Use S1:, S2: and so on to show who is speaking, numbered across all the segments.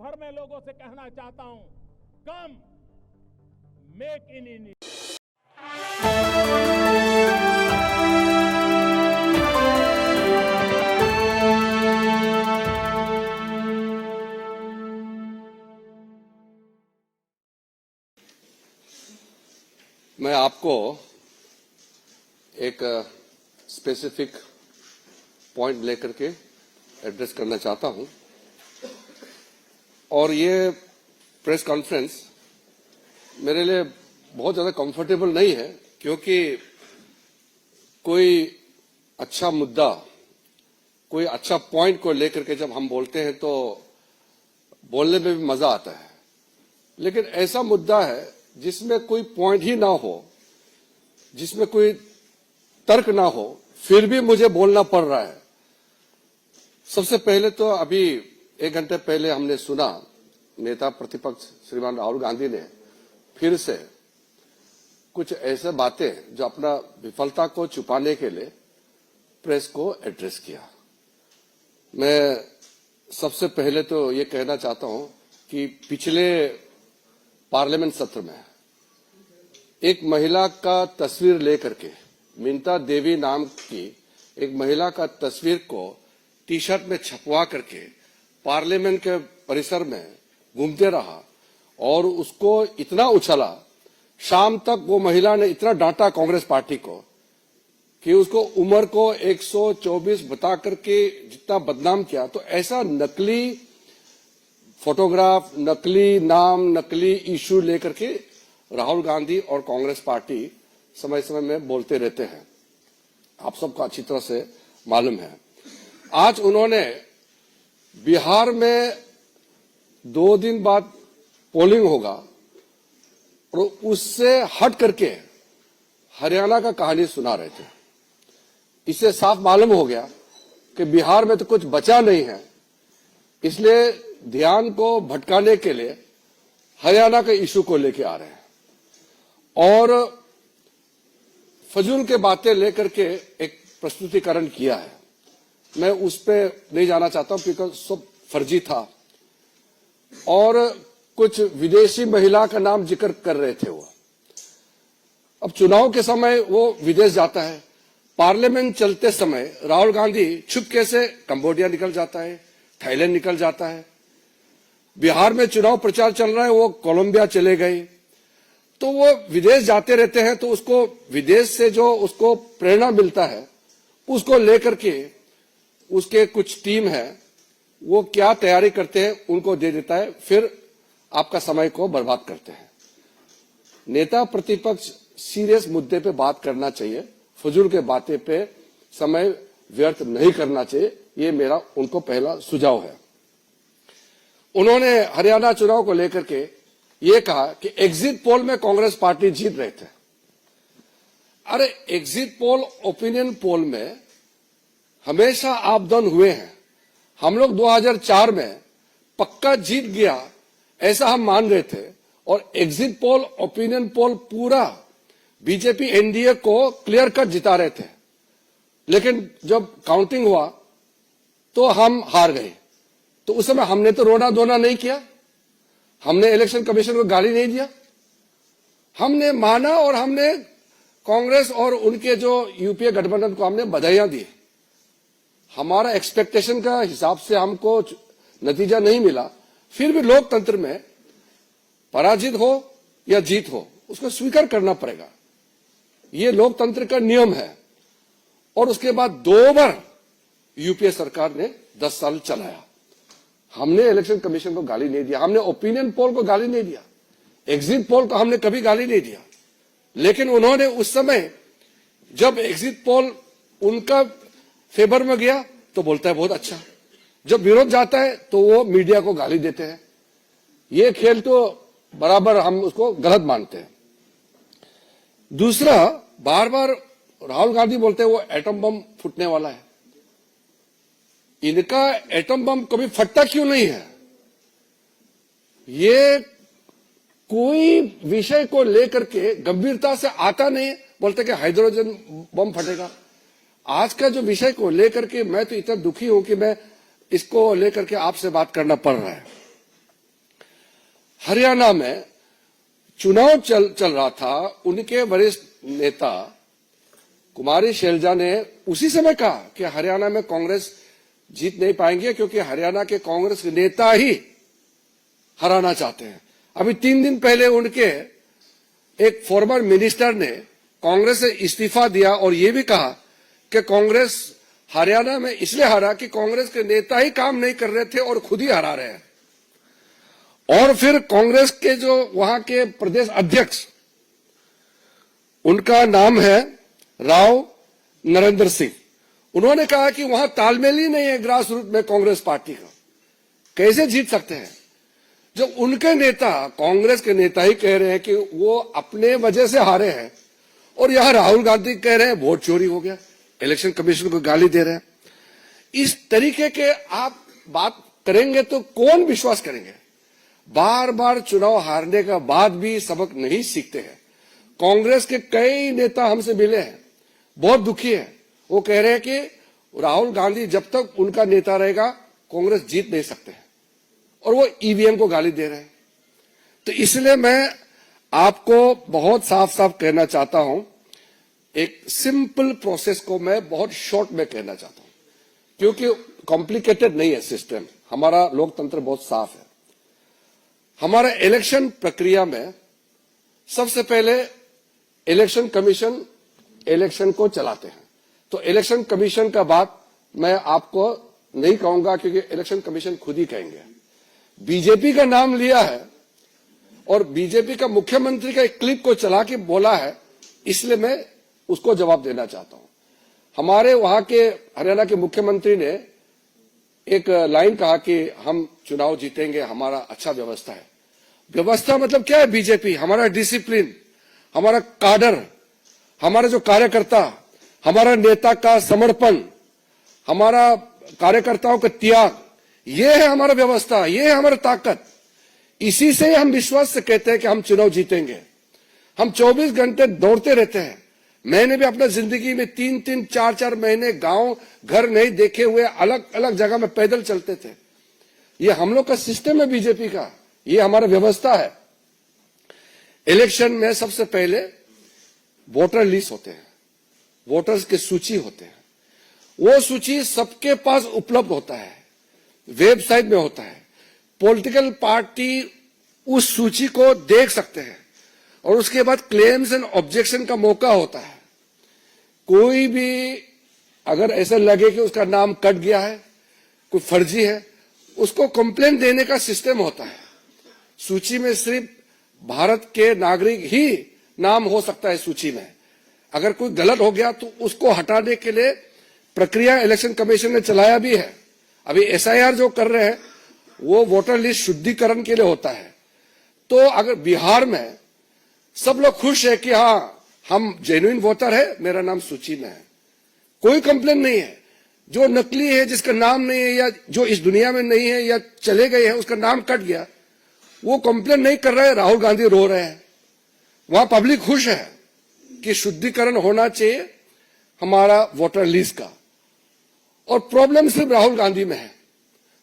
S1: भर में लोगों से कहना चाहता हूं, कम मेक इन इंडिया।
S2: मैं आपको एक स्पेसिफिक पॉइंट लेकर के एड्रेस करना चाहता हूं और ये प्रेस कॉन्फ्रेंस मेरे लिए बहुत ज्यादा कंफर्टेबल नहीं है, क्योंकि कोई अच्छा मुद्दा, कोई अच्छा पॉइंट को लेकर के जब हम बोलते हैं तो बोलने में भी मजा आता है, लेकिन ऐसा मुद्दा है जिसमें कोई पॉइंट ही ना हो, जिसमें कोई तर्क ना हो, फिर भी मुझे बोलना पड़ रहा है। सबसे पहले तो अभी 1 घंटे पहले हमने सुना नेता प्रतिपक्ष श्रीमान राहुल गांधी ने फिर से कुछ ऐसे बातें जो अपना विफलता को छुपाने के लिए प्रेस को एड्रेस किया। मैं सबसे पहले तो ये कहना चाहता हूं कि पिछले पार्लियामेंट सत्र में एक महिला का तस्वीर लेकर के, मिंता देवी नाम की एक महिला का तस्वीर को टी शर्ट में छपवा करके पार्लियामेंट के परिसर में घूमते रहा और उसको इतना उछला, शाम तक वो महिला ने इतना डांटा कांग्रेस पार्टी को कि उसको उम्र को 124 बता करके जितना बदनाम किया। तो ऐसा नकली फोटोग्राफ, नकली नाम, नकली इश्यू लेकर के राहुल गांधी और कांग्रेस पार्टी समय समय में बोलते रहते हैं, आप सबको अच्छी तरह से मालूम है। आज उन्होंने बिहार में 2 दिन बाद पोलिंग होगा और उससे हट करके हरियाणा का कहानी सुना रहे थे। इससे साफ मालूम हो गया कि बिहार में तो कुछ बचा नहीं है, इसलिए ध्यान को भटकाने के लिए हरियाणा के इशू को लेके आ रहे हैं और फजूल के बातें लेकर के एक प्रस्तुतिकरण किया है। मैं उस पर नहीं जाना चाहता हूं, बिकॉज सब फर्जी था और कुछ विदेशी महिला का नाम जिक्र कर रहे थे वो। अब चुनाव के समय वो विदेश जाता है, पार्लियामेंट चलते समय राहुल गांधी चुपके से कंबोडिया निकल जाता है, थाईलैंड निकल जाता है। बिहार में चुनाव प्रचार चल रहा है, वो कोलंबिया चले गए। तो वो विदेश जाते रहते हैं, तो उसको विदेश से जो उसको प्रेरणा मिलता है उसको लेकर के उसके कुछ टीम है, वो क्या तैयारी करते हैं उनको दे देता है, फिर आपका समय को बर्बाद करते हैं। नेता प्रतिपक्ष सीरियस मुद्दे पे बात करना चाहिए, फजूल के बातें पे समय व्यर्थ नहीं करना चाहिए, ये मेरा उनको पहला सुझाव है। उन्होंने हरियाणा चुनाव को लेकर के ये कहा कि एग्जिट पोल में कांग्रेस पार्टी जीत रहे थे। अरे एग्जिट पोल, ओपिनियन पोल में हमेशा आप डाउन हुए हैं। हम लोग 2004 में पक्का जीत गया ऐसा हम मान रहे थे और एग्जिट पोल, ओपिनियन पोल पूरा बीजेपी एनडीए को क्लियर कट जिता रहे थे, लेकिन जब काउंटिंग हुआ तो हम हार गए। तो उस समय हमने तो रोना धोना नहीं किया, हमने इलेक्शन कमीशन को गाली नहीं दिया, हमने माना और हमने कांग्रेस और उनके जो यूपीए गठबंधन को हमने बधाइयां दी। हमारा एक्सपेक्टेशन का हिसाब से हमको नतीजा नहीं मिला, फिर भी लोकतंत्र में पराजित हो या जीत हो उसको स्वीकार करना पड़ेगा, ये लोकतंत्र का नियम है। और उसके बाद 2 बार यूपीए सरकार ने 10 साल चलाया। हमने इलेक्शन कमीशन को गाली नहीं दिया, हमने ओपिनियन पोल को गाली नहीं दिया, एग्जिट पोल को हमने कभी गाली नहीं दिया, लेकिन उन्होंने उस समय जब एग्जिट पोल उनका फेवर में गया तो बोलता है बहुत अच्छा, जब विरोध जाता है तो वो मीडिया को गाली देते हैं। ये खेल तो बराबर हम उसको गलत मानते हैं। दूसरा, बार बार राहुल गांधी बोलते हैं वो एटम बम फूटने वाला है। इनका एटम बम कभी फटता क्यों नहीं है? ये कोई विषय को लेकर के गंभीरता से आता नहीं, बोलते कि हाइड्रोजन बम फटेगा। आज का जो विषय को लेकर के मैं तो इतना दुखी हूं कि मैं इसको लेकर के आपसे बात करना पड़ रहा है। हरियाणा में चुनाव चल रहा था, उनके वरिष्ठ नेता कुमारी शैलजा ने उसी समय कहा कि हरियाणा में कांग्रेस जीत नहीं पाएंगे क्योंकि हरियाणा के कांग्रेस के नेता ही हराना चाहते हैं। अभी 3 दिन पहले उनके एक फॉर्मर मिनिस्टर ने कांग्रेस से इस्तीफा दिया और यह भी कहा कि कांग्रेस हरियाणा में इसलिए हारा कि कांग्रेस के नेता ही काम नहीं कर रहे थे और खुद ही हरा रहे हैं। और फिर कांग्रेस के जो वहां के प्रदेश अध्यक्ष, उनका नाम है राव नरेंद्र सिंह, उन्होंने कहा कि वहां तालमेल ही नहीं है ग्रास रूट में कांग्रेस पार्टी का, कैसे जीत सकते हैं। जब उनके नेता, कांग्रेस के नेता ही कह रहे हैं कि वो अपने वजह से हारे हैं, और यहां राहुल गांधी कह रहे हैं वोट चोरी हो गया, इलेक्शन कमीशन को गाली दे रहे हैं। इस तरीके के आप बात करेंगे तो कौन विश्वास करेंगे। बार बार चुनाव हारने का बाद भी सबक नहीं सीखते हैं। कांग्रेस के कई नेता हमसे मिले हैं, बहुत दुखी है। वो कह रहे हैं कि राहुल गांधी जब तक उनका नेता रहेगा कांग्रेस जीत नहीं सकते हैं, और वो ईवीएम को गाली दे रहे हैं। तो इसलिए मैं आपको बहुत साफ साफ कहना चाहता हूं, एक सिंपल प्रोसेस को मैं बहुत शॉर्ट में कहना चाहता हूं, क्योंकि कॉम्प्लिकेटेड नहीं है सिस्टम। हमारा लोकतंत्र बहुत साफ है। हमारा इलेक्शन प्रक्रिया में सबसे पहले इलेक्शन कमीशन इलेक्शन को चलाते हैं। तो इलेक्शन कमीशन का बात मैं आपको नहीं कहूंगा, क्योंकि इलेक्शन कमीशन खुद ही कहेंगे। बीजेपी का नाम लिया है और बीजेपी का मुख्यमंत्री का एक क्लिप को चला के बोला है, इसलिए मैं उसको जवाब देना चाहता हूं। हमारे वहां के हरियाणा के मुख्यमंत्री ने एक लाइन कहा कि हम चुनाव जीतेंगे, हमारा अच्छा व्यवस्था है। व्यवस्था मतलब क्या है? बीजेपी, हमारा डिसिप्लिन, हमारा काडर, हमारे जो कार्यकर्ता, हमारा नेता का समर्पण, हमारा कार्यकर्ताओं का त्याग, ये है हमारा व्यवस्था, ये है हमारा ताकत। इसी से हम विश्वास से कहते हैं कि हम चुनाव जीतेंगे। हम 24 घंटे दौड़ते रहते हैं। मैंने भी अपना जिंदगी में 3-3, 4-4 महीने गांव घर नहीं देखे हुए अलग अलग जगह में पैदल चलते थे। ये हम लोग का सिस्टम है बीजेपी का, ये हमारा व्यवस्था है। इलेक्शन में सबसे पहले वोटर लिस्ट होते हैं, वोटर्स की सूची होते हैं। वो सूची सबके पास उपलब्ध होता है, वेबसाइट में होता है। पॉलिटिकल पार्टी उस सूची को देख सकते हैं और उसके बाद क्लेम्स एंड ऑब्जेक्शन का मौका होता है। कोई भी अगर ऐसा लगे कि उसका नाम कट गया है, कोई फर्जी है, उसको कंप्लेंट देने का सिस्टम होता है। सूची में सिर्फ भारत के नागरिक ही नाम हो सकता है सूची में। अगर कोई गलत हो गया तो उसको हटाने के लिए प्रक्रिया इलेक्शन कमीशन ने चलाया भी है। अभी एसआईआर जो कर रहे हैं वो वोटर लिस्ट शुद्धिकरण के लिए होता है। तो अगर बिहार में सब लोग खुश है कि हाँ हम जेन्युइन वोटर है, मेरा नाम सूची में है, कोई कंप्लेन नहीं है। जो नकली है, जिसका नाम नहीं है या जो इस दुनिया में नहीं है या चले गए हैं, उसका नाम कट गया, वो कंप्लेन नहीं कर रहे हैं, राहुल गांधी रो रहे हैं। वहां पब्लिक खुश है कि शुद्धिकरण होना चाहिए हमारा वोटर लिस्ट का। और प्रॉब्लम सिर्फ राहुल गांधी में है,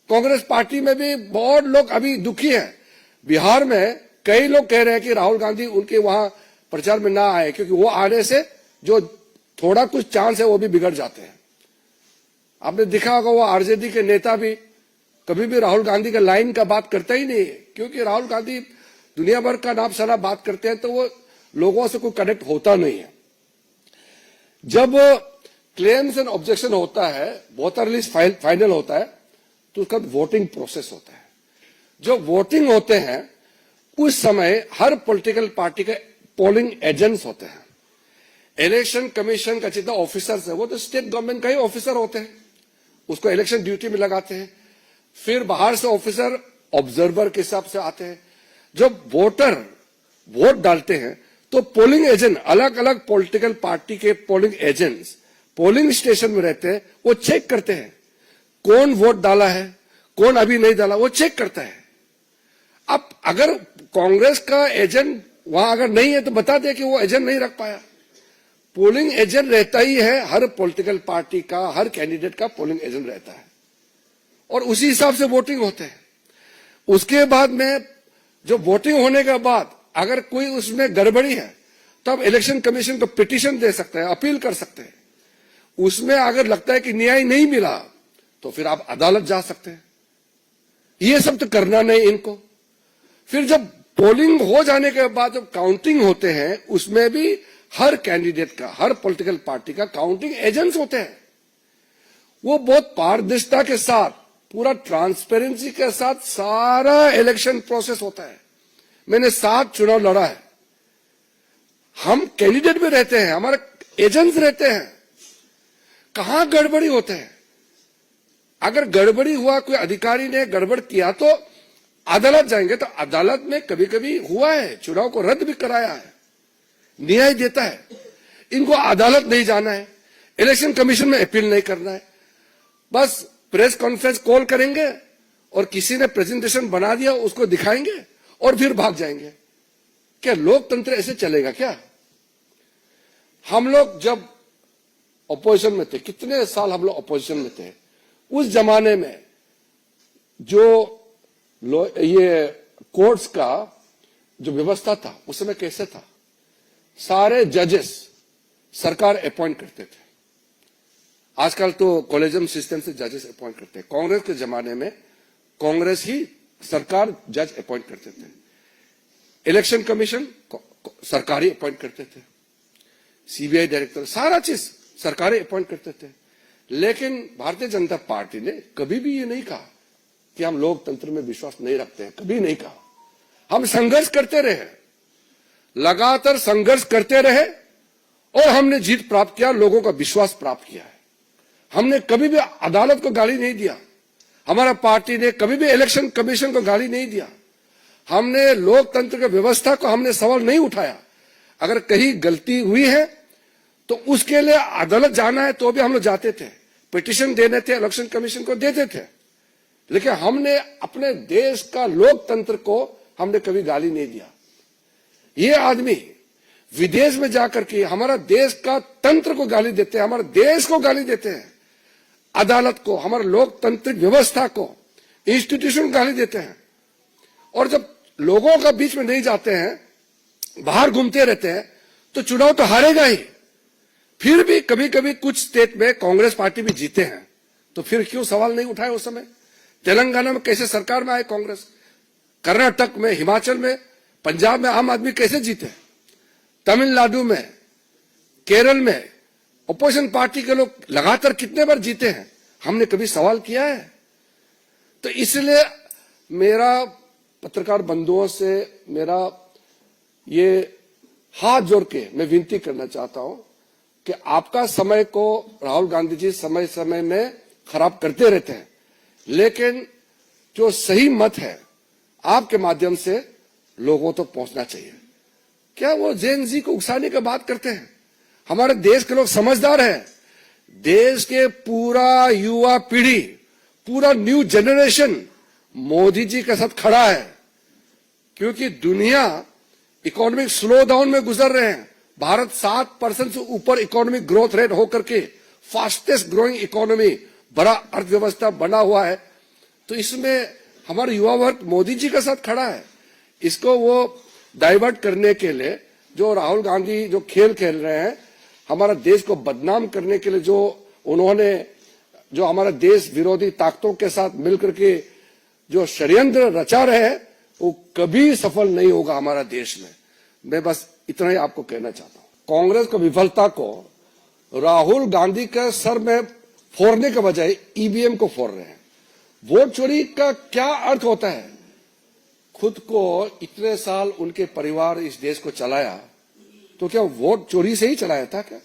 S2: कांग्रेस पार्टी में भी बहुत लोग अभी दुखी हैं। बिहार में कई लोग कह रहे हैं कि राहुल गांधी उनके वहां प्रचार में ना आए, क्योंकि वो आने से जो थोड़ा कुछ चांस है वो भी बिगड़ जाते हैं। आपने देखा होगा वो आरजेडी के नेता भी कभी भी राहुल गांधी का लाइन का बात करता ही नहीं है, क्योंकि राहुल गांधी दुनिया भर का नाम सारा बात करते हैं तो वो लोगों से कोई कनेक्ट होता नहीं है। जब क्लेम्स एंड ऑब्जेक्शन होता है, वोटर लिस्ट फाइनल होता है, तो उसका वोटिंग प्रोसेस होता है। जो वोटिंग होते हैं उस समय हर पॉलिटिकल पार्टी के पोलिंग एजेंट्स होते हैं। इलेक्शन कमीशन का जितना ऑफिसर्स है वो तो स्टेट गवर्नमेंट का ही ऑफिसर होते हैं, उसको इलेक्शन ड्यूटी में लगाते हैं। फिर बाहर से ऑफिसर ऑब्जर्वर के हिसाब से आते हैं। जब वोटर वोट डालते हैं तो पोलिंग एजेंट, अलग अलग पॉलिटिकल पार्टी के पोलिंग एजेंट्स पोलिंग स्टेशन में रहते हैं। वो चेक करते हैं कौन वोट डाला है, कौन अभी नहीं डाला, वो चेक करता है। अब अगर कांग्रेस का एजेंट वहां अगर नहीं है तो बता दे कि वो एजेंट नहीं रख पाया। पोलिंग एजेंट रहता ही है, हर पॉलिटिकल पार्टी का, हर कैंडिडेट का पोलिंग एजेंट रहता है और उसी हिसाब से वोटिंग होते हैं। उसके बाद में जो वोटिंग होने के बाद अगर कोई उसमें गड़बड़ी है तो आप इलेक्शन कमीशन को पिटीशन दे सकते हैं, अपील कर सकते हैं। उसमें अगर लगता है कि न्याय नहीं मिला तो फिर आप अदालत जा सकते हैं। ये सब तो करना नहीं इनको। फिर जब पोलिंग हो जाने के बाद जब काउंटिंग होते हैं उसमें भी हर कैंडिडेट का, हर पॉलिटिकल पार्टी का काउंटिंग एजेंट्स होते हैं। वो बहुत पारदर्शिता के साथ, पूरा ट्रांसपेरेंसी के साथ सारा इलेक्शन प्रोसेस होता है। मैंने 7 चुनाव लड़ा है। हम कैंडिडेट भी रहते हैं, हमारे एजेंट्स रहते हैं। कहां गड़बड़ी होते हैं? अगर गड़बड़ी हुआ, कोई अधिकारी ने गड़बड़ किया तो अदालत जाएंगे। तो अदालत में कभी कभी हुआ है, चुनाव को रद्द भी कराया है, न्याय देता है। इनको अदालत नहीं जाना है, इलेक्शन कमीशन में अपील नहीं करना है। बस प्रेस कॉन्फ्रेंस कॉल करेंगे और किसी ने प्रेजेंटेशन बना दिया उसको दिखाएंगे और फिर भाग जाएंगे। क्या लोकतंत्र ऐसे चलेगा क्या? हम लोग जब अपोजिशन में थे, कितने साल हम लोग अपोजिशन में थे, उस जमाने में जो ये कोर्ट्स का जो व्यवस्था था उस समय कैसे था? सारे जजेस सरकार अपॉइंट करते थे। आजकल तो कॉलेजियम सिस्टम से जजेस अपॉइंट करते हैं। कांग्रेस के जमाने में कांग्रेस ही सरकार जज अपॉइंट करते थे। इलेक्शन कमीशन सरकारी अपॉइंट करते थे, सीबीआई डायरेक्टर, सारा चीज सरकारी अपॉइंट करते थे। लेकिन भारतीय जनता पार्टी ने कभी भी ये नहीं कहा कि हम लोकतंत्र में विश्वास नहीं रखते हैं, कभी नहीं कहा। हम संघर्ष करते रहे, लगातार संघर्ष करते रहे और हमने जीत प्राप्त किया, लोगों का विश्वास प्राप्त किया है। हमने कभी भी अदालत को गाली नहीं दिया, हमारा पार्टी ने कभी भी इलेक्शन कमीशन को गाली नहीं दिया। हमने लोकतंत्र की व्यवस्था को हमने सवाल नहीं उठाया। अगर कहीं गलती हुई है तो उसके लिए अदालत जाना है तो भी हम लोग जाते थे, पिटीशन देने थे, इलेक्शन कमीशन को देते थे। लेकिन हमने अपने देश का लोकतंत्र को हमने कभी गाली नहीं दिया। ये आदमी विदेश में जाकर के हमारा देश का तंत्र को गाली देते हैं, हमारे देश को गाली देते हैं, अदालत को, हमारे लोकतांत्रिक व्यवस्था को, इंस्टीट्यूशन को गाली देते हैं। और जब लोगों का बीच में नहीं जाते हैं, बाहर घूमते रहते हैं, तो चुनाव तो हारेगा ही। फिर भी कभी कभी कुछ स्टेट में कांग्रेस पार्टी भी जीते हैं, तो फिर क्यों सवाल नहीं उठाए उस समय? तेलंगाना में कैसे सरकार में आए कांग्रेस, कर्नाटक में, हिमाचल में, पंजाब में आम आदमी कैसे जीते, तमिलनाडु में, केरल में अपोजिशन पार्टी के लोग लगातार कितने बार जीते हैं? हमने कभी सवाल किया है? तो इसलिए मेरा पत्रकार बंधुओं से मेरा ये हाथ जोड़ के मैं विनती करना चाहता हूं कि आपका समय को राहुल गांधी जी समय समय में खराब करते रहते हैं, लेकिन जो सही मत है आपके माध्यम से लोगों तक पहुंचना चाहिए। क्या वो जेन जी को उकसाने की बात करते हैं? हमारे देश के लोग समझदार हैं। देश के पूरा युवा पीढ़ी, पूरा न्यू जनरेशन मोदी जी के साथ खड़ा है, क्योंकि दुनिया इकोनॉमिक स्लो डाउन में गुजर रहे हैं। भारत 7% से ऊपर इकोनॉमिक ग्रोथ रेट होकर के फास्टेस्ट ग्रोइंग इकोनॉमी, बड़ा अर्थव्यवस्था बना हुआ है। तो इसमें हमारा युवा वर्ग मोदी जी के साथ खड़ा है। इसको वो डाइवर्ट करने के लिए जो राहुल गांधी जो खेल खेल रहे हैं, हमारा देश को बदनाम करने के लिए जो उन्होंने जो हमारा देश विरोधी ताकतों के साथ मिलकर के जो षड्यंत्र रचा रहे हैं, वो कभी सफल नहीं होगा हमारा देश में। मैं बस इतना ही आपको कहना चाहता हूं। कांग्रेस की विफलता को राहुल गांधी के सर में फोड़ने के बजाय ईवीएम को फोड़ रहे हैं। वोट चोरी का क्या अर्थ होता है? खुद को इतने साल उनके परिवार इस देश को चलाया, तो क्या वोट चोरी से ही चलाया था क्या?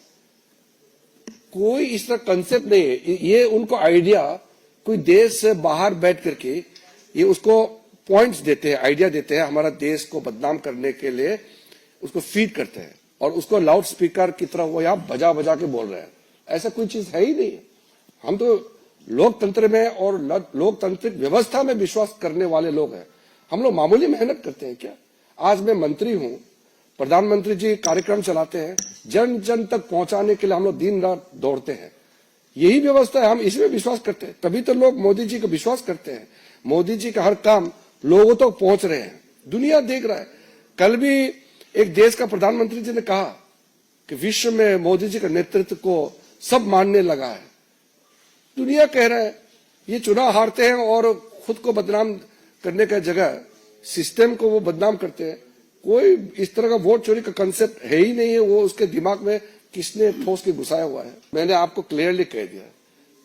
S2: कोई इस तरह कंसेप्ट नहीं है। ये उनको आइडिया कोई देश से बाहर बैठ करके ये उसको पॉइंट्स देते हैं, आइडिया देते हैं, हमारा देश को बदनाम करने के लिए उसको फीड करते हैं और उसको लाउड स्पीकर की तरह वो यहाँ बजा बजा के बोल रहे हैं। ऐसा कोई चीज है ही नहीं। हम तो लोकतंत्र में और लोकतांत्रिक व्यवस्था में विश्वास करने वाले लोग हैं। हम लोग मामूली मेहनत करते हैं क्या? आज मैं मंत्री हूं, प्रधानमंत्री जी कार्यक्रम चलाते हैं, जन जन तक पहुंचाने के लिए हम लोग दिन रात दौड़ते हैं। यही व्यवस्था है, हम इसमें विश्वास करते हैं। तभी तो लोग मोदी जी को विश्वास करते हैं। मोदी जी का हर काम लोगों तक पहुंच रहे हैं। दुनिया देख रहा है। कल भी एक देश का प्रधानमंत्री जी ने कहा कि विश्व में मोदी जी का नेतृत्व को सब मानने लगा है। दुनिया कह रहा है ये चुनाव हारते हैं और खुद को बदनाम करने का जगह सिस्टम को वो बदनाम करते हैं। कोई इस तरह का वोट चोरी का कंसेप्ट है ही नहीं है, वो उसके दिमाग में किसने ठोस के घुसाया हुआ है। मैंने आपको क्लियरली कह दिया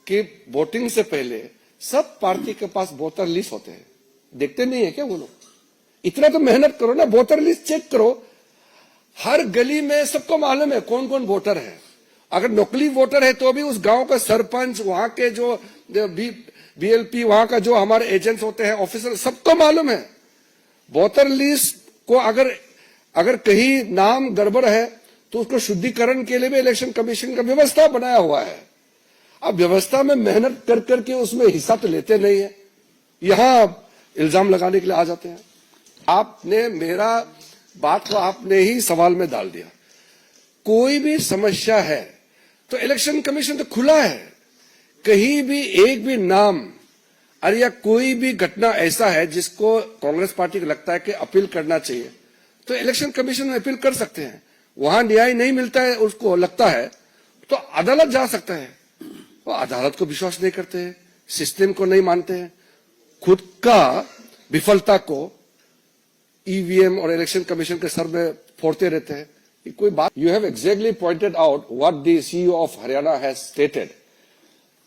S2: कि वोटिंग से पहले सब पार्टी के पास वोटर लिस्ट होते हैं, देखते नहीं है क्या वो लोग? इतना तो मेहनत करो ना, वोटर लिस्ट चेक करो। हर गली में सबको मालूम है कौन कौन वोटर है। अगर नकली वोटर है तो भी उस गांव का सरपंच, वहां के जो बीएलपी, वहां का जो हमारे एजेंट्स होते हैं, ऑफिसर, सबको मालूम है। वोटर लिस्ट को अगर कहीं नाम गड़बड़ है तो उसको शुद्धिकरण के लिए भी इलेक्शन कमीशन का व्यवस्था बनाया हुआ है। अब व्यवस्था में मेहनत कर करके उसमें हिस्सा तो लेते नहीं है, यहां इल्जाम लगाने के लिए आ जाते हैं। आपने मेरा बात को आपने ही सवाल में डाल दिया। कोई भी समस्या है तो इलेक्शन कमीशन तो खुला है। कहीं भी एक भी नाम अरे या कोई भी घटना ऐसा है जिसको कांग्रेस पार्टी को लगता है कि अपील करना चाहिए तो इलेक्शन कमीशन में अपील कर सकते हैं। वहां न्याय नहीं मिलता है, उसको लगता है तो अदालत जा सकता है। वो अदालत को विश्वास नहीं करते हैं, सिस्टम को नहीं मानते हैं, खुद का विफलता को ईवीएम और इलेक्शन कमीशन के सर में फोड़ते रहते हैं। ये कोई बात। You have exactly pointed out what the CEO of Haryana has stated.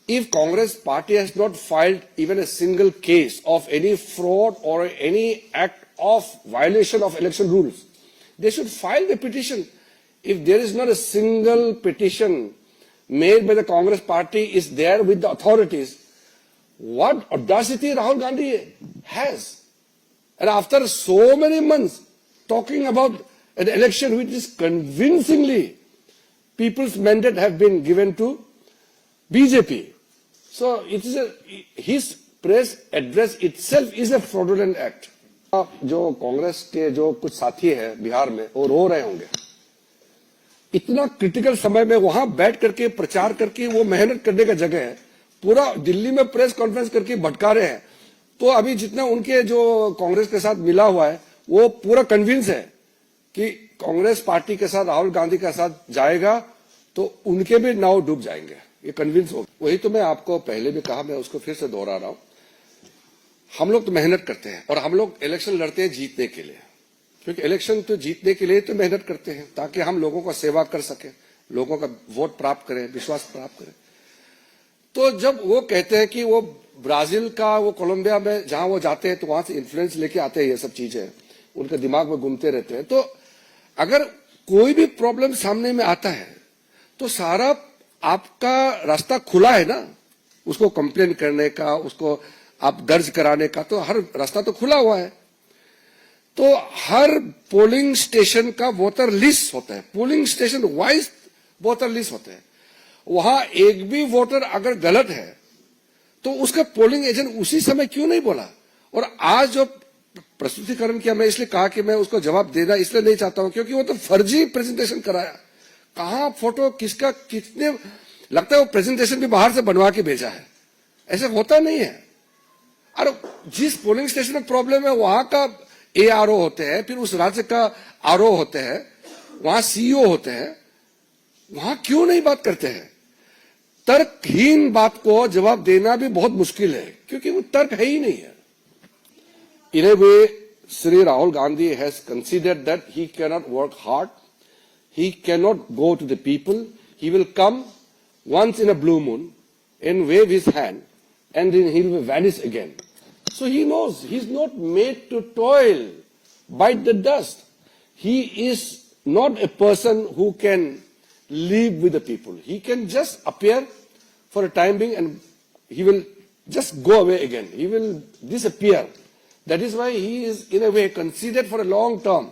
S2: If Congress party has not filed even a single case of any fraud or any act of violation of election rules, they should file the petition. If there is not a single petition made by the Congress party is there with the authorities, what audacity Rahul Gandhi has. And after so many months talking about an election which is convincingly people's mandate have been given to BJP. So it is his press address itself is a fraudulent act. जो कांग्रेस के जो कुछ साथी हैं बिहार में वो रो रहे होंगे। इतना क्रिटिकल समय में वहां बैठ करके प्रचार करके वो मेहनत करने का जगह है, पूरा दिल्ली में प्रेस कॉन्फ्रेंस करके भटका रहे हैं। तो अभी जितना उनके जो कांग्रेस के साथ मिला हुआ है वो पूरा कन्विंस है कि कांग्रेस पार्टी के साथ राहुल गांधी के साथ जाएगा तो उनके भी नाव डूब जाएंगे, ये कन्विंस हो। वही तो मैं आपको पहले भी कहा, मैं उसको फिर से दोहरा रहा हूं। हम लोग तो मेहनत करते हैं और हम लोग इलेक्शन लड़ते हैं जीतने के लिए, क्योंकि इलेक्शन तो जीतने के लिए तो मेहनत करते हैं ताकि हम लोगों का सेवा कर सके, लोगों का वोट प्राप्त करें, विश्वास प्राप्त करें। तो जब वो कहते हैं कि वो ब्राजील का, वो कोलंबिया में जहां वो जाते हैं तो वहां से इन्फ्लुएंस लेके आते हैं, ये सब चीजें उनके दिमाग में घूमते रहते हैं। तो अगर कोई भी प्रॉब्लम सामने में आता है तो सारा आपका रास्ता खुला है ना, उसको कंप्लेन करने का, उसको आप दर्ज कराने का, तो हर रास्ता तो खुला हुआ है। तो हर पोलिंग स्टेशन का वोटर लिस्ट होता है, polling station wise voter list होते हैं। वहां एक भी वोटर अगर गलत है तो उसका पोलिंग एजेंट उसी समय क्यों नहीं बोला? और आज जो प्रस्तुतिकरण किया, मैं इसलिए कहा कि मैं उसको जवाब देना इसलिए नहीं चाहता हूं क्योंकि वो तो फर्जी प्रेजेंटेशन कराया। कहां फोटो किसका कितने, लगता है वो प्रेजेंटेशन भी बाहर से बनवा के भेजा है, ऐसा होता नहीं है। और जिस पोलिंग स्टेशन में प्रॉब्लम है वहां का एआरओ होते हैं, फिर उस राज्य का आरओ होते हैं, वहां सीईओ होते हैं, वहां क्यों नहीं बात करते हैं? तर्कहीन बात को जवाब देना भी बहुत मुश्किल है क्योंकि वो तर्क है ही नहीं है। In a way, Sri Rahul Gandhi has considered that he cannot work hard, he cannot go to the people, he will come once in a blue moon and wave his hand and then he will vanish again. So he knows he is not made to toil, bite the dust. He is not a person who can live with the people. He can just appear for a time being and he will just go away again. He will disappear. That is why he is in a way considered for a long term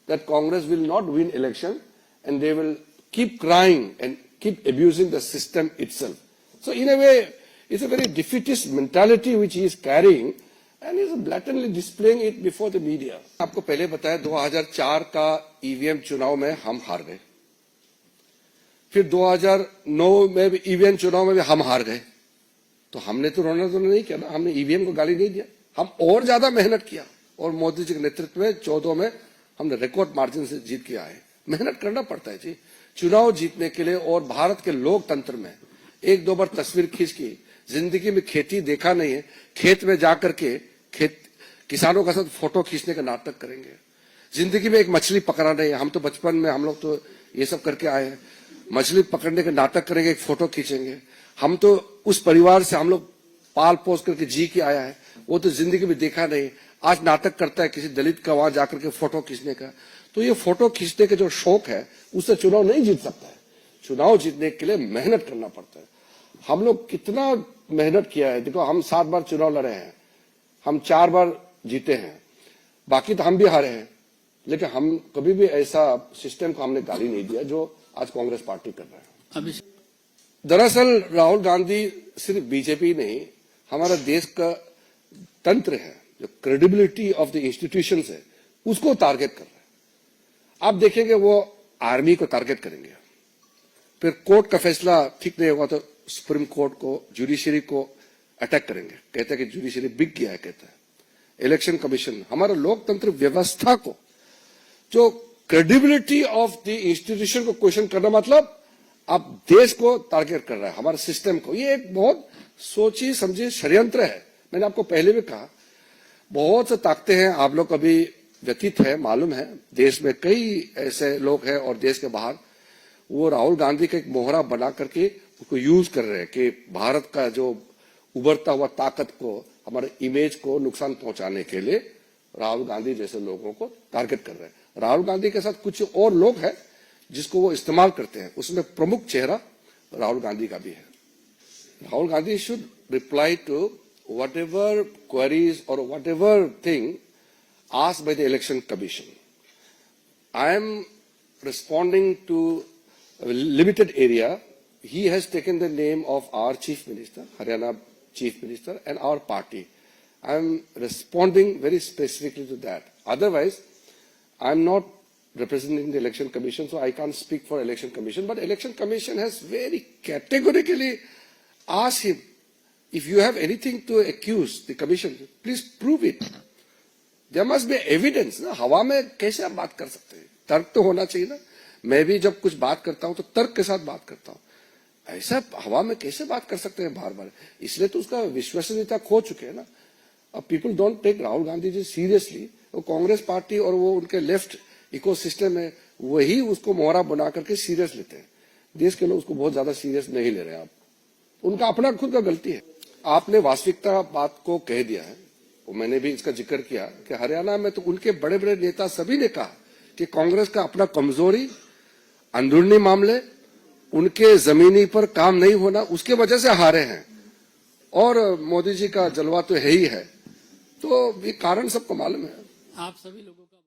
S2: that Congress will not win election and they will keep crying and keep abusing the system itself. So in a way, it's a very defeatist mentality which he is carrying and he is blatantly displaying it before the media. आपको पहले बताया 2004 का EVM चुनाव में हम हार गए, फिर 2009 में भी ईवीएम चुनाव में भी हम हार गए। तो हमने तो रोना नहीं किया ना, हमने ईवीएम को गाली नहीं दिया, हम और ज्यादा मेहनत किया और मोदी जी के नेतृत्व में 14 में हमने रिकॉर्ड मार्जिन से जीत के आए। मेहनत करना पड़ता है जी चुनाव जीतने के लिए। और भारत के लोकतंत्र में एक दो बार तस्वीर खींच की, जिंदगी में खेती देखा नहीं है, खेत में जाकर के किसानों का साथ फोटो खींचने का नाटक करेंगे। जिंदगी में एक मछली पकड़ा नहीं है, हम तो बचपन में हम लोग तो ये सब करके आए हैं, मछली पकड़ने का नाटक करेंगे, एक फोटो खींचेंगे। हम तो उस परिवार से हम लोग पाल पोस करके जी के आया है, वो तो जिंदगी में देखा नहीं, आज नाटक करता है किसी दलित का वहां जाकर के फोटो खींचने का। तो ये फोटो खींचने का जो शौक है उससे चुनाव नहीं जीत सकता है। चुनाव जीतने के लिए मेहनत करना पड़ता है। हम लोग कितना मेहनत किया है, देखो हम 7 बार चुनाव लड़े हैं, हम 4 बार जीते हैं, बाकी तो हम भी हारे हैं, लेकिन हम कभी भी ऐसा सिस्टम को हमने गाली नहीं दिया जो आज कांग्रेस पार्टी कर रहा है। दरअसल राहुल गांधी सिर्फ बीजेपी नहीं, हमारा देश का तंत्र है, जो क्रेडिबिलिटी ऑफ द इंस्टीट्यूशंस है, उसको टारगेट कर रहा है। आप देखेंगे वो आर्मी को टारगेट करेंगे, फिर कोर्ट का फैसला ठीक नहीं होगा तो सुप्रीम कोर्ट को, जुडिशरी को अटैक करेंगे, कहते हैं कि जुडिशरी बिक गया है, कहता है। इलेक्शन कमीशन, हमारा लोकतंत्र व्यवस्था को, जो क्रेडिबिलिटी ऑफ द इंस्टीट्यूशन को क्वेश्चन करना, मतलब आप देश को टारगेट कर रहा है, हमारे सिस्टम को। ये एक बहुत सोची समझी षड्यंत्र है। मैंने आपको पहले भी कहा, बहुत से ताकतें हैं, आप लोग कभी व्यतीत है, मालूम है, देश में कई ऐसे लोग हैं और देश के बाहर, वो राहुल गांधी का एक मोहरा बना करके उसको यूज कर रहे हैं कि भारत का जो उभरता हुआ ताकत को, हमारे इमेज को नुकसान पहुंचाने के लिए राहुल गांधी जैसे लोगों को टारगेट कर रहे हैं। राहुल गांधी के साथ कुछ और लोग हैं जिसको वो इस्तेमाल करते हैं, उसमें प्रमुख चेहरा राहुल गांधी का भी है। Rahul Gandhi should reply to whatever queries or whatever thing asked by the election commission. I am responding to a limited area. He has taken the name of our Chief Minister, Haryana Chief Minister, and our party. I am responding very specifically to that. Otherwise, I am not representing the election commission, so I can't speak for election commission. But election commission has very categorically asked him, if you have anything to accuse the commission, please prove it. There must be evidence. ना हवा में कैसे आप बात कर सकते हैं? तर्क तो होना चाहिए ना। मैं भी जब कुछ बात करता हूं तो तर्क के साथ बात करता हूं। ऐसा हवा में कैसे बात कर सकते हैं बार बार? इसलिए तो उसका विश्वसनीयता खो चुके हैं ना। अब people don't take Rahul Gandhi ji seriously. वो कांग्रेस पार्टी और वो उनके लेफ्ट इकोसिस्टम है, वही उसको मोहरा बना करके सीरियस लेते हैं। देश के लोग उसको बहुत ज्यादा सीरियस नहीं ले रहे हैं। आप उनका अपना खुद का गलती है। आपने वास्तविकता बात को कह दिया है, मैंने भी इसका जिक्र किया कि हरियाणा में तो उनके बड़े बड़े नेता सभी ने कहा कि कांग्रेस का अपना कमजोरी, अंदरूनी मामले, उनके जमीनी पर काम नहीं होना, उसके वजह से हारे हैं। और मोदी जी का जलवा तो है ही है, तो ये कारण सबको मालूम है।
S3: आप सभी लोगों का